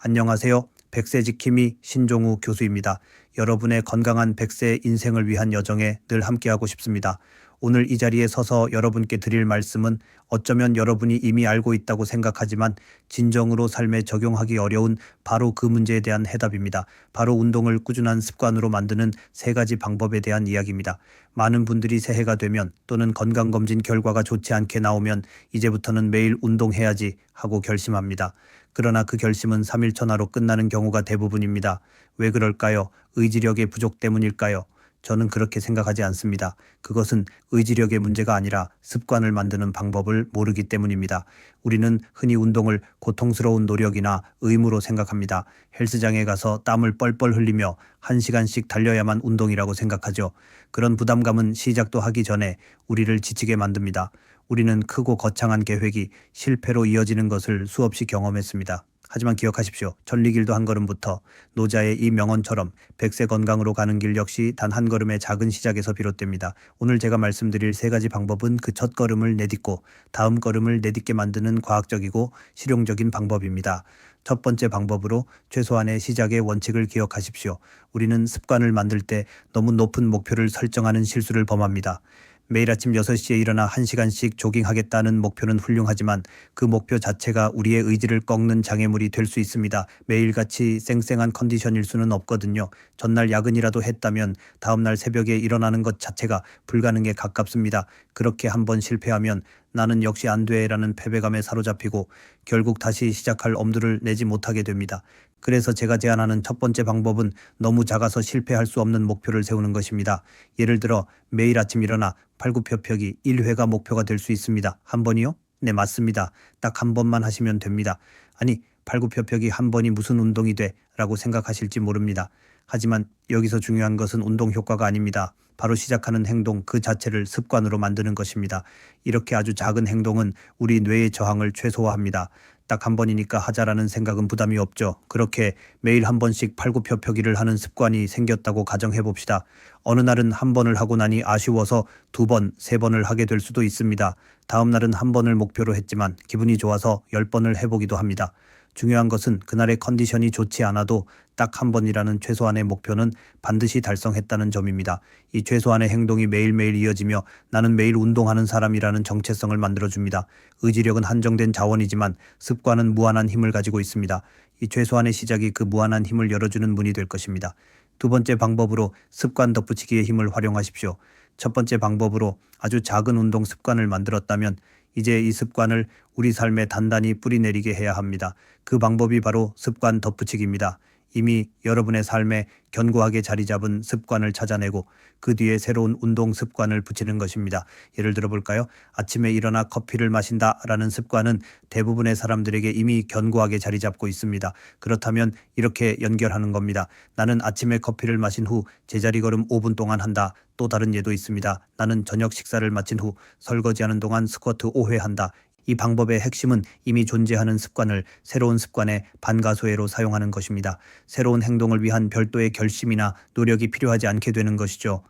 안녕하세요. 100세 지킴이 신종우 교수입니다. 여러분의 건강한 100세 인생을 위한 여정에 늘 함께하고 싶습니다. 오늘 이 자리에 서서 여러분께 드릴 말씀은 어쩌면 여러분이 이미 알고 있다고 생각하지만 진정으로 삶에 적용하기 어려운 바로 그 문제에 대한 해답입니다. 바로 운동을 꾸준한 습관으로 만드는 3가지 방법에 대한 이야기입니다. 많은 분들이 새해가 되면 또는 건강검진 결과가 좋지 않게 나오면 이제부터는 매일 운동해야지 하고 결심합니다. 그러나 그 결심은 3일 천하로 끝나는 경우가 대부분입니다. 왜 그럴까요? 의지력의 부족 때문일까요? 저는 그렇게 생각하지 않습니다. 그것은 의지력의 문제가 아니라 습관을 만드는 방법을 모르기 때문입니다. 우리는 흔히 운동을 고통스러운 노력이나 의무로 생각합니다. 헬스장에 가서 땀을 뻘뻘 흘리며 1시간씩 달려야만 운동이라고 생각하죠. 그런 부담감은 시작도 하기 전에 우리를 지치게 만듭니다. 우리는 크고 거창한 계획이 실패로 이어지는 것을 수없이 경험했습니다. 하지만 기억하십시오. 천리길도 한 걸음부터. 노자의 이 명언처럼 100세 건강으로 가는 길 역시 단 한 걸음의 작은 시작에서 비롯됩니다. 오늘 제가 말씀드릴 3가지 방법은 그 첫 걸음을 내딛고 다음 걸음을 내딛게 만드는 과학적이고 실용적인 방법입니다. 첫 번째 방법으로 최소한의 시작의 원칙을 기억하십시오. 우리는 습관을 만들 때 너무 높은 목표를 설정하는 실수를 범합니다. 매일 아침 6시에 일어나 1시간씩 조깅하겠다는 목표는 훌륭하지만 그 목표 자체가 우리의 의지를 꺾는 장애물이 될 수 있습니다. 매일같이 쌩쌩한 컨디션일 수는 없거든요. 전날 야근이라도 했다면 다음날 새벽에 일어나는 것 자체가 불가능에 가깝습니다. 그렇게 한번 실패하면 나는 역시 안 돼라는 패배감에 사로잡히고 결국 다시 시작할 엄두를 내지 못하게 됩니다. 그래서 제가 제안하는 첫 번째 방법은 너무 작아서 실패할 수 없는 목표를 세우는 것입니다. 예를 들어 매일 아침 일어나 팔굽혀펴기 1회가 목표가 될 수 있습니다. 한 번이요? 네, 맞습니다. 딱 한 번만 하시면 됩니다. 아니, 팔굽혀펴기 한 번이 무슨 운동이 돼? 라고 생각하실지 모릅니다. 하지만 여기서 중요한 것은 운동 효과가 아닙니다. 바로 시작하는 행동 그 자체를 습관으로 만드는 것입니다. 이렇게 아주 작은 행동은 우리 뇌의 저항을 최소화합니다. 딱 한 번이니까 하자라는 생각은 부담이 없죠. 그렇게 매일 한 번씩 팔굽혀펴기를 하는 습관이 생겼다고 가정해 봅시다. 어느 날은 한 번을 하고 나니 아쉬워서 2번, 3번을 하게 될 수도 있습니다. 다음 날은 한 번을 목표로 했지만 기분이 좋아서 10번을 해보기도 합니다. 중요한 것은 그날의 컨디션이 좋지 않아도 딱 한 번이라는 최소한의 목표는 반드시 달성했다는 점입니다. 이 최소한의 행동이 매일매일 이어지며 나는 매일 운동하는 사람이라는 정체성을 만들어줍니다. 의지력은 한정된 자원이지만 습관은 무한한 힘을 가지고 있습니다. 이 최소한의 시작이 그 무한한 힘을 열어주는 문이 될 것입니다. 두 번째 방법으로 습관 덧붙이기의 힘을 활용하십시오. 첫 번째 방법으로 아주 작은 운동 습관을 만들었다면 이제 이 습관을 우리 삶에 단단히 뿌리내리게 해야 합니다. 그 방법이 바로 습관 덧붙이기입니다. 이미 여러분의 삶에 견고하게 자리 잡은 습관을 찾아내고 그 뒤에 새로운 운동 습관을 붙이는 것입니다. 예를 들어 볼까요? 아침에 일어나 커피를 마신다라는 습관은 대부분의 사람들에게 이미 견고하게 자리 잡고 있습니다. 그렇다면 이렇게 연결하는 겁니다. 나는 아침에 커피를 마신 후 제자리 걸음 5분 동안 한다. 또 다른 예도 있습니다. 나는 저녁 식사를 마친 후 설거지하는 동안 스쿼트 5회 한다. 이 방법의 핵심은 이미 존재하는 습관을 새로운 습관의 반가소해로 사용하는 것입니다. 새로운 행동을 위한 별도의 결심이나 노력이 필요하지 않게 되는 것이죠.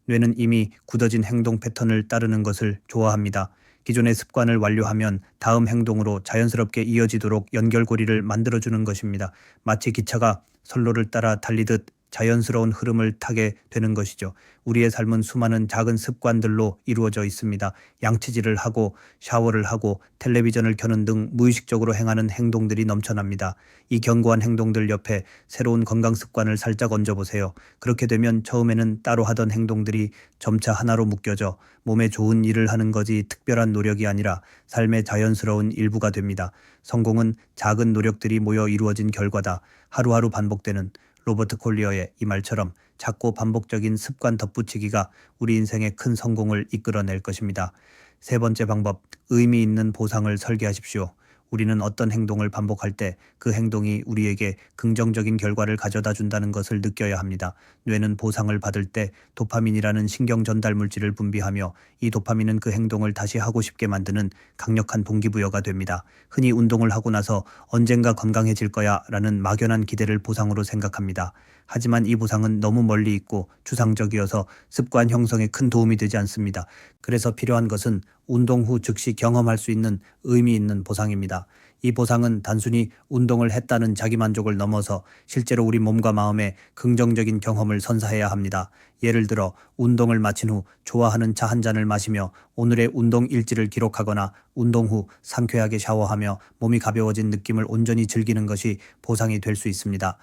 뇌는 이미 굳어진 행동 패턴을 따르는 것을 좋아합니다. 기존의 습관을 완료하면 다음 행동으로 자연스럽게 이어지도록 연결고리를 만들어주는 것입니다. 마치 기차가 선로를 따라 달리듯 자연스러운 흐름을 타게 되는 것이죠. 우리의 삶은 수많은 작은 습관들로 이루어져 있습니다. 양치질을 하고 샤워를 하고 텔레비전을 켜는 등 무의식적으로 행하는 행동들이 넘쳐납니다. 이 견고한 행동들 옆에 새로운 건강 습관을 살짝 얹어보세요. 그렇게 되면 처음에는 따로 하던 행동들이 점차 하나로 묶여져 몸에 좋은 일을 하는 것이 특별한 노력이 아니라 삶의 자연스러운 일부가 됩니다. 성공은 작은 노력들이 모여 이루어진 결과다. 하루하루 반복되는 로버트 콜리어의 이 말처럼 작고 반복적인 습관 덧붙이기가 우리 인생의 큰 성공을 이끌어낼 것입니다. 세 번째 방법, 의미 있는 보상을 설계하십시오. 우리는 어떤 행동을 반복할 때 그 행동이 우리에게 긍정적인 결과를 가져다 준다는 것을 느껴야 합니다. 뇌는 보상을 받을 때 도파민이라는 신경 전달 물질을 분비하며 이 도파민은 그 행동을 다시 하고 싶게 만드는 강력한 동기부여가 됩니다. 흔히 운동을 하고 나서 언젠가 건강해질 거야 라는 막연한 기대를 보상으로 생각합니다. 하지만 이 보상은 너무 멀리 있고 추상적이어서 습관 형성에 큰 도움이 되지 않습니다. 그래서 필요한 것은 운동 후 즉시 경험할 수 있는 의미 있는 보상입니다. 이 보상은 단순히 운동을 했다는 자기만족을 넘어서 실제로 우리 몸과 마음에 긍정적인 경험을 선사해야 합니다. 예를 들어 운동을 마친 후 좋아하는 차 한 잔을 마시며 오늘의 운동 일지를 기록하거나 운동 후 상쾌하게 샤워하며 몸이 가벼워진 느낌을 온전히 즐기는 것이 보상이 될 수 있습니다.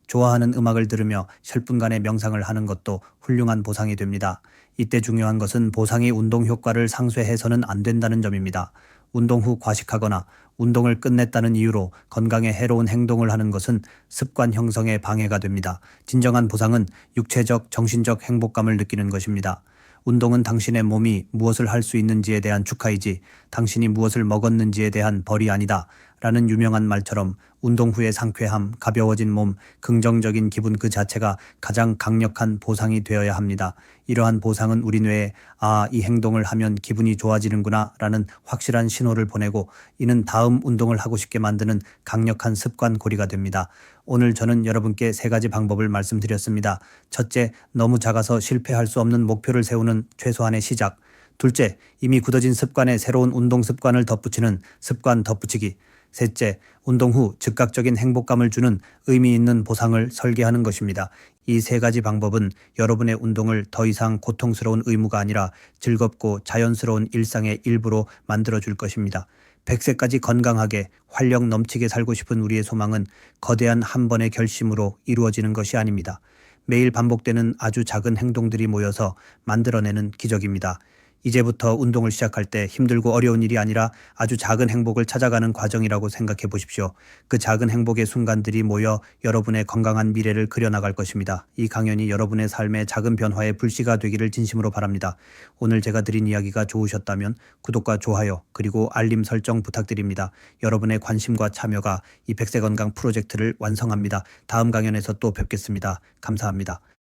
좋아하는 음악을 들으며 혈분간의 명상을 하는 것도 훌륭한 보상이 됩니다. 이때 중요한 것은 보상이 운동 효과를 상쇄해서는 안 된다는 점입니다. 운동 후 과식하거나 운동을 끝냈다는 이유로 건강에 해로운 행동을 하는 것은 습관 형성에 방해가 됩니다. 진정한 보상은 육체적, 정신적 행복감을 느끼는 것입니다. 운동은 당신의 몸이 무엇을 할 수 있는지에 대한 축하이지 당신이 무엇을 먹었는지에 대한 벌이 아니다. 라는 유명한 말처럼 운동 후의 상쾌함, 가벼워진 몸, 긍정적인 기분 그 자체가 가장 강력한 보상이 되어야 합니다. 이러한 보상은 우리 뇌에 이 행동을 하면 기분이 좋아지는구나 라는 확실한 신호를 보내고 이는 다음 운동을 하고 싶게 만드는 강력한 습관 고리가 됩니다. 오늘 저는 여러분께 3가지 방법을 말씀드렸습니다. 첫째, 너무 작아서 실패할 수 없는 목표를 세우는 최소한의 시작. 둘째, 이미 굳어진 습관에 새로운 운동 습관을 덧붙이는 습관 덧붙이기. 셋째, 운동 후 즉각적인 행복감을 주는 의미 있는 보상을 설계하는 것입니다. 이 3가지 방법은 여러분의 운동을 더 이상 고통스러운 의무가 아니라 즐겁고 자연스러운 일상의 일부로 만들어줄 것입니다. 100세까지 건강하게 활력 넘치게 살고 싶은 우리의 소망은 거대한 한 번의 결심으로 이루어지는 것이 아닙니다. 매일 반복되는 아주 작은 행동들이 모여서 만들어내는 기적입니다. 이제부터 운동을 시작할 때 힘들고 어려운 일이 아니라 아주 작은 행복을 찾아가는 과정이라고 생각해 보십시오. 그 작은 행복의 순간들이 모여 여러분의 건강한 미래를 그려나갈 것입니다. 이 강연이 여러분의 삶의 작은 변화의 불씨가 되기를 진심으로 바랍니다. 오늘 제가 드린 이야기가 좋으셨다면 구독과 좋아요 그리고 알림 설정 부탁드립니다. 여러분의 관심과 참여가 이 100세 건강 프로젝트를 완성합니다. 다음 강연에서 또 뵙겠습니다. 감사합니다.